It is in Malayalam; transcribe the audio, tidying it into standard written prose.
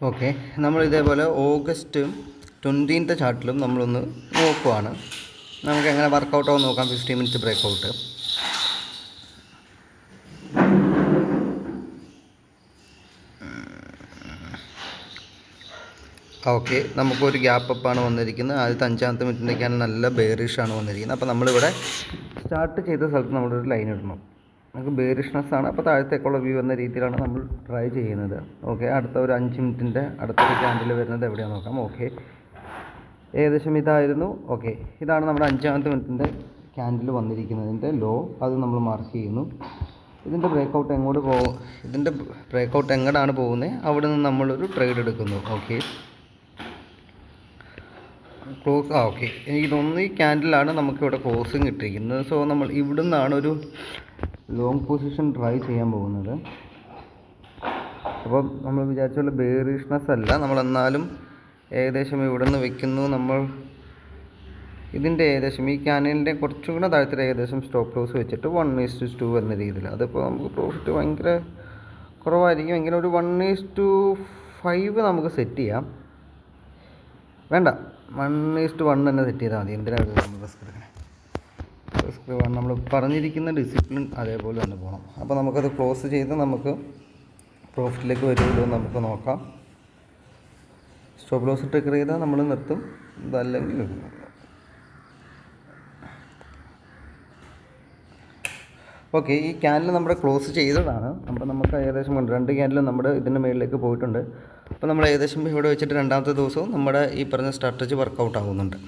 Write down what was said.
ഓക്കെ, നമ്മൾ ഇതേപോലെ ഓഗസ്റ്റ് 20th ചാർട്ടിലും നമ്മളൊന്ന് നോക്കുവാണ്. നമുക്ക് എങ്ങനെ വർക്കൗട്ടാവും നോക്കാം. 15 മിനിറ്റ്സ് ബ്രേക്കൗട്ട്. ഓക്കെ, നമുക്കൊരു ഗ്യാപ്പ് അപ്പാണ് വന്നിരിക്കുന്നത്. ആദ്യത്തെ 5ാമത്തെ മിനിറ്റിലേക്കാണ് നല്ല ബെയറിഷാണ് വന്നിരിക്കുന്നത്. അപ്പോൾ നമ്മളിവിടെ സ്റ്റാർട്ട് ചെയ്ത സ്ഥലത്ത് നമ്മളൊരു ലൈൻ ഇടണം. നമുക്ക് ബെയറിഷ്നെസ് ആണ്. അപ്പോൾ താഴത്തേക്കുള്ള വ്യൂ എന്ന രീതിയിലാണ് നമ്മൾ ട്രൈ ചെയ്യുന്നത്. ഓക്കെ, അടുത്ത ഒരു 5 മിനിറ്റിൻ്റെ അടുത്തൊരു ക്യാൻഡിൽ വരുന്നത് എവിടെയാണെന്ന് നോക്കാം. ഓക്കെ, ഏകദേശം ഇതായിരുന്നു. ഓക്കെ, ഇതാണ് നമ്മുടെ 5ാമത്തെ മിനിറ്റിൻ്റെ ക്യാൻഡിൽ വന്നിരിക്കുന്നതിൻ്റെ ലോ. അത് നമ്മൾ മാർക്ക് ചെയ്യുന്നു. ഇതിൻ്റെ ബ്രേക്കൗട്ട് എങ്ങോട്ടാണ് പോകുന്നത്, അവിടെ നിന്ന് നമ്മളൊരു ട്രേഡ് എടുക്കുന്നു. ഓക്കെ, ഓക്കെ, എനിക്ക് തോന്നുന്നു ഈ ക്യാൻഡിലാണ് നമുക്കിവിടെ ക്ലോസിങ് ഇട്ടിരിക്കുന്നത്. സോ നമ്മൾ ഇവിടെ നിന്നാണ് ഒരു ലോങ് പൊസിഷൻ ട്രൈ ചെയ്യാൻ പോകുന്നത്. അപ്പം നമ്മൾ വിചാരിച്ച പോലെ ബെയറിഷ്നെസ് അല്ല, നമ്മളെന്നാലും ഏകദേശം ഇവിടെ നിന്ന് വെക്കുന്നു. നമ്മൾ ഇതിൻ്റെ ഏകദേശം ഈ ക്യാൻഡിലിൻ്റെ കുറച്ചും കൂടെ താഴത്തിൽ ഏകദേശം സ്റ്റോപ്പ് ലോസ് വെച്ചിട്ട് 1:2 എന്ന രീതിയിൽ. അതിപ്പോൾ നമുക്ക് പ്രോഫിറ്റ് ഭയങ്കര കുറവായിരിക്കും. എങ്കിലും ഒരു 1:5 നമുക്ക് സെറ്റ് ചെയ്യാം. വേണ്ട, 1:1 തന്നെ സെറ്റ് ചെയ്താൽ മതി. എന്തിനാണ് നമ്മൾ റിസ്ക് എടുക്കണേ. റിസ്ക് നമ്മൾ പറഞ്ഞിരിക്കുന്ന ഡിസിപ്ലിൻ അതേപോലെ തന്നെ പോകണം. അപ്പോൾ നമുക്കത് ക്ലോസ് ചെയ്ത് നമുക്ക് പ്രോഫിറ്റിലേക്ക് വരുമല്ലോ നമുക്ക് നോക്കാം. സ്റ്റോപ്പ് ലോസ് ട്രിഗർ ചെയ്താൽ നമ്മൾ നിർത്തും, ഇതല്ലെങ്കിൽ ഓക്കെ. ഈ ക്യാൻഡിൽ നമ്മുടെ ക്ലോസ് ചെയ്തതാണ്. അപ്പോൾ നമുക്ക് ഏകദേശം 2 ക്യാൻഡിലും നമ്മുടെ ഇതിൻ്റെ മുകളിലേക്ക് പോയിട്ടുണ്ട്. അപ്പോൾ നമ്മൾ ഏകദേശം ഇവിടെ വെച്ചിട്ട് 2ാമത്തെ ദിവസവും നമ്മുടെ ഈ പറഞ്ഞ സ്ട്രാറ്റജി വർക്കൗട്ട് ആകുന്നുണ്ട്.